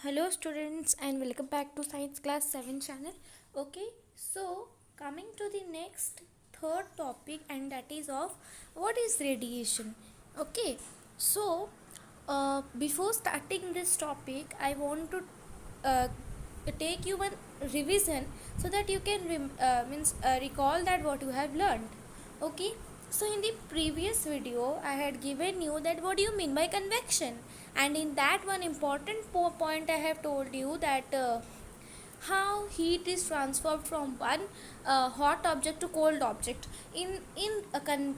Hello students and welcome back to Science Class 7 channel. Okay, so coming to the next third topic, and that is of what is radiation. Okay, so before starting this topic I want to uh, take you one revision so that you can recall that what you have learned. Okay, so in the previous video I had given you that what do you mean by convection, and in that one important point I have told you that how heat is transferred from one hot object to cold object in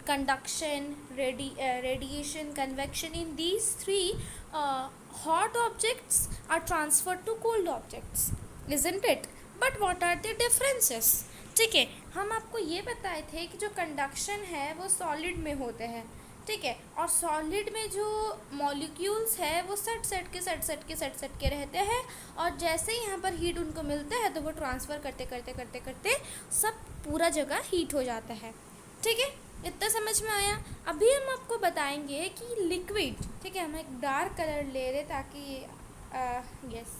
conduction, radiation, convection. In these three, hot objects are transferred to cold objects, isn't it? But what are the differences? ठीक है, हम आपको ये बताए थे कि जो conduction है वो सॉलिड में होते हैं, ठीक है, और सॉलिड में जो मॉलिक्यूल्स है वो सट के रहते हैं, और जैसे ही यहाँ पर हीट उनको मिलता है तो वो ट्रांसफ़र करते करते करते करते सब पूरा जगह हीट हो जाता है। ठीक है, इतना समझ में आया। अभी हम आपको बताएंगे कि लिक्विड, ठीक है, हम एक डार्क कलर ले रहे ताकि yes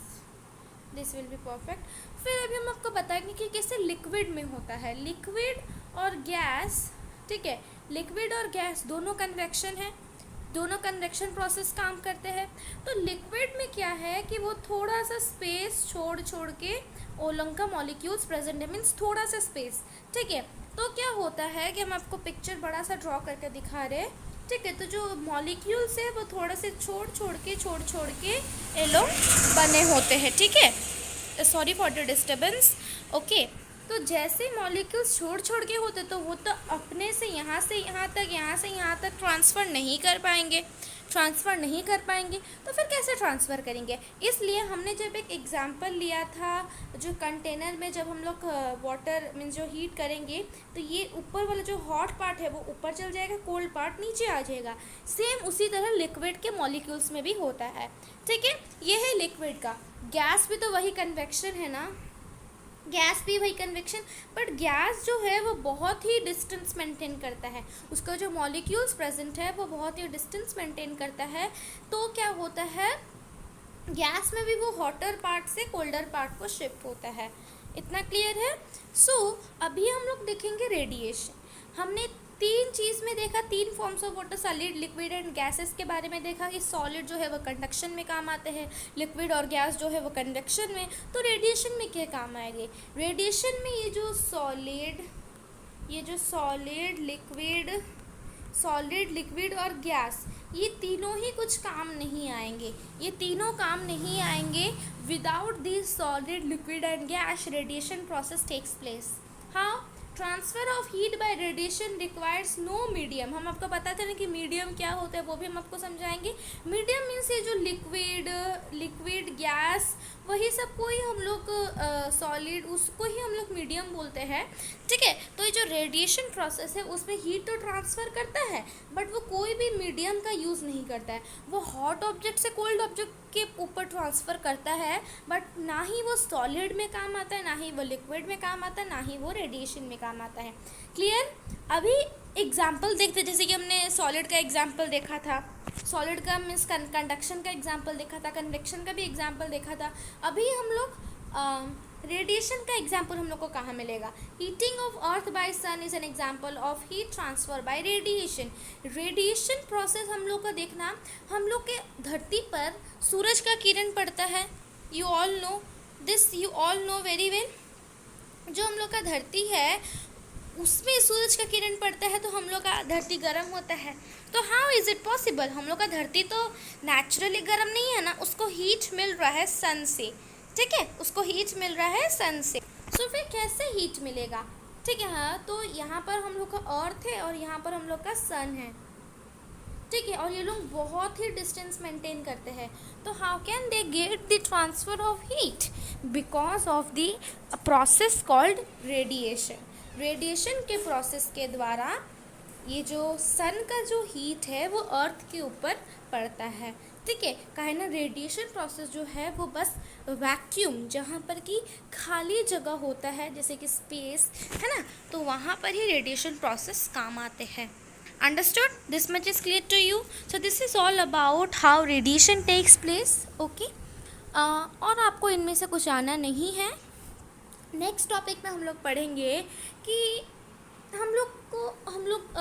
this will be perfect. फिर अभी हम आपको बताएंगे कि कैसे लिक्विड में होता है। लिक्विड और गैस, ठीक है, लिक्विड और गैस दोनों कन्वेक्शन है, दोनों कन्वेक्शन प्रोसेस काम करते हैं। तो लिक्विड में क्या है कि वो थोड़ा सा स्पेस छोड़ के ओलंग का मॉलिक्यूल्स प्रेजेंट है, मीन्स थोड़ा सा स्पेस, ठीक है। तो क्या होता है कि हम आपको पिक्चर बड़ा सा ड्रॉ करके दिखा रहे हैं, ठीक है। तो जो मॉलिक्यूल्स है वो थोड़ा से छोड़ के ये लोग बने होते हैं, ठीक है। Sorry for the disturbance. Okay, तो जैसे मॉलिक्यूल्स छोड़ के होते तो वो तो अपने से यहाँ से यहाँ तक ट्रांसफ़र नहीं कर पाएंगे, तो फिर कैसे ट्रांसफ़र करेंगे? इसलिए हमने जब एक एग्जांपल लिया था, जो कंटेनर में जब हम लोग वाटर मीन्स जो हीट करेंगे तो ये ऊपर वाला जो हॉट पार्ट है वो ऊपर चल जाएगा, कोल्ड पार्ट नीचे आ जाएगा। सेम उसी तरह लिक्विड के मॉलिक्यूल्स में भी होता है, ठीक है। ये है लिक्विड का। गैस भी तो वही कन्वेक्शन है ना, गैस भी वही कन्वेक्शन, बट गैस जो है वो बहुत ही डिस्टेंस मेंटेन करता है, उसका जो मॉलिक्यूल्स प्रेजेंट है वो बहुत ही डिस्टेंस मेंटेन करता है। तो क्या होता है, गैस में भी वो हॉटर पार्ट से कोल्डर पार्ट को शिफ्ट होता है। इतना क्लियर है? अभी हम लोग देखेंगे रेडिएशन। हमने तीन चीज़ में देखा, तीन forms of water, solid, liquid and gases के बारे में देखा कि सॉलिड जो है वो कंडक्शन में काम आते हैं, लिक्विड और गैस जो है वो कन्वेक्शन में। तो रेडिएशन में क्या काम आएंगे? रेडिएशन में ये जो सॉलिड, लिक्विड और गैस, ये तीनों ही कुछ काम नहीं आएंगे, ये तीनों काम नहीं आएंगे। Without this solid, liquid and gas radiation process takes place. How? Transfer of heat by radiation requires no medium. हम आपको बताते हैं कि मीडियम क्या होता है, वो भी हम आपको समझाएंगे। मीडियम मीन्स ये जो लिक्विड गैस, वही सबको ही हम लोग सॉलिड, उसको ही हम लोग मीडियम बोलते हैं, ठीक है। तो ये जो रेडिएशन प्रोसेस है उसमें हीट तो ट्रांसफ़र करता है, बट वो कोई भी मीडियम का यूज़ नहीं करता है। वो हॉट ऑब्जेक्ट से कोल्ड ऑब्जेक्ट के ऊपर ट्रांसफ़र करता है, बट ना ही वो सॉलिड में काम आता है, ना ही वो लिक्विड में काम आता है, ना ही वो रेडिएशन में काम आता है। क्लियर? अभी एग्जाम्पल देखते, जैसे कि हमने सॉलिड का एग्जाम्पल देखा था, सॉलिड का मीन्स कंडक्शन का एग्जाम्पल देखा था, कन्वेक्शन का भी एग्जाम्पल देखा था। अभी हम लोग रेडिएशन का एग्जाम्पल हम लोग को कहाँ मिलेगा? Heating of earth by sun is an example of heat transfer by radiation. Radiation process हम लोग का देखना, हम लोग के धरती पर सूरज का किरण पड़ता है, you all know very well. जो हम लोग का धरती है उसमें सूरज का किरण पड़ता है तो हम लोग का धरती गर्म होता है। तो हाउ इज़ इट पॉसिबल? हम लोग का धरती तो नेचुरली गर्म नहीं है ना, उसको हीट मिल रहा है सन से, ठीक है, उसको हीट मिल रहा है सन से। सो फिर कैसे हीट मिलेगा? ठीक है, हाँ, तो यहाँ पर हम लोग का अर्थ है और यहाँ पर हम लोग का सन है, ठीक है, और ये लोग बहुत ही डिस्टेंस मेंटेन करते हैं। तो how can they get the transfer of heat? Because of the process called radiation. Radiation के प्रोसेस के द्वारा ये जो सन का जो हीट है वो अर्थ के ऊपर पड़ता है, ठीक है। काहे ना रेडिएशन प्रोसेस जो है वो बस वैक्यूम, जहाँ पर कि खाली जगह होता है जैसे कि स्पेस है ना, तो वहाँ पर ही रेडिएशन प्रोसेस काम आते हैं। Understood? This much is clear to you. So this is all about how radiation takes place. Okay. और आपको इनमें से कुछ आना नहीं है। नेक्स्ट टॉपिक में हम लोग पढ़ेंगे कि हम लोग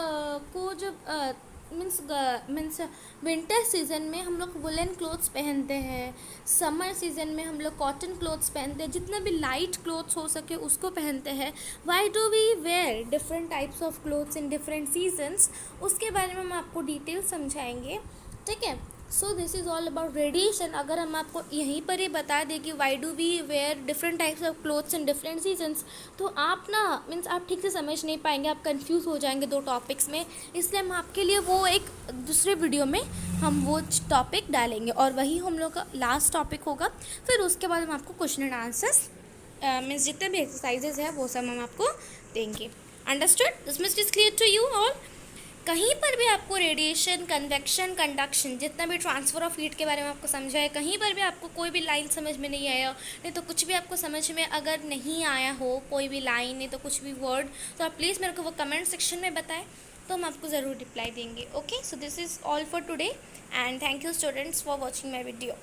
को जब मीन्स विंटर सीज़न में हम लोग वुलन क्लोथ्स पहनते हैं, समर सीज़न में हम लोग कॉटन क्लोथ्स पहनते हैं, जितना भी लाइट क्लोथ्स हो सके उसको पहनते हैं। Why do we wear different types of clothes in different seasons, उसके बारे में हम आपको डिटेल समझाएंगे, ठीक है। So this is all about radiation. अगर हम आपको यहीं पर ही बता दें कि why do we wear different types of clothes in different seasons, तो आप ना मीन्स आप ठीक से समझ नहीं पाएंगे, आप कंफ्यूज हो जाएंगे दो टॉपिक्स में। इसलिए हम आपके लिए वो एक दूसरे वीडियो में हम वो टॉपिक डालेंगे और वही हम लोग का लास्ट टॉपिक होगा। फिर उसके बाद हम आपको क्वेश्चन एंड आंसर्स मीन्स जितने भी एक्सरसाइजेज हैं वो सब हम आपको देंगे। Understood? This must is clear to you all. कहीं पर भी आपको रेडिएशन, कन्वेक्शन, कंडक्शन, जितना भी ट्रांसफ़र ऑफ हीट के बारे में आपको समझा है, कहीं पर भी आपको कोई भी लाइन समझ में नहीं आया, नहीं तो कुछ भी आपको समझ में अगर नहीं आया हो, कोई भी लाइन नहीं तो कुछ भी वर्ड, तो आप प्लीज़ मेरे को वो कमेंट सेक्शन में बताएं, तो हम आपको ज़रूर रिप्लाई देंगे। Okay, so this is all for today and thank you students for watching my video.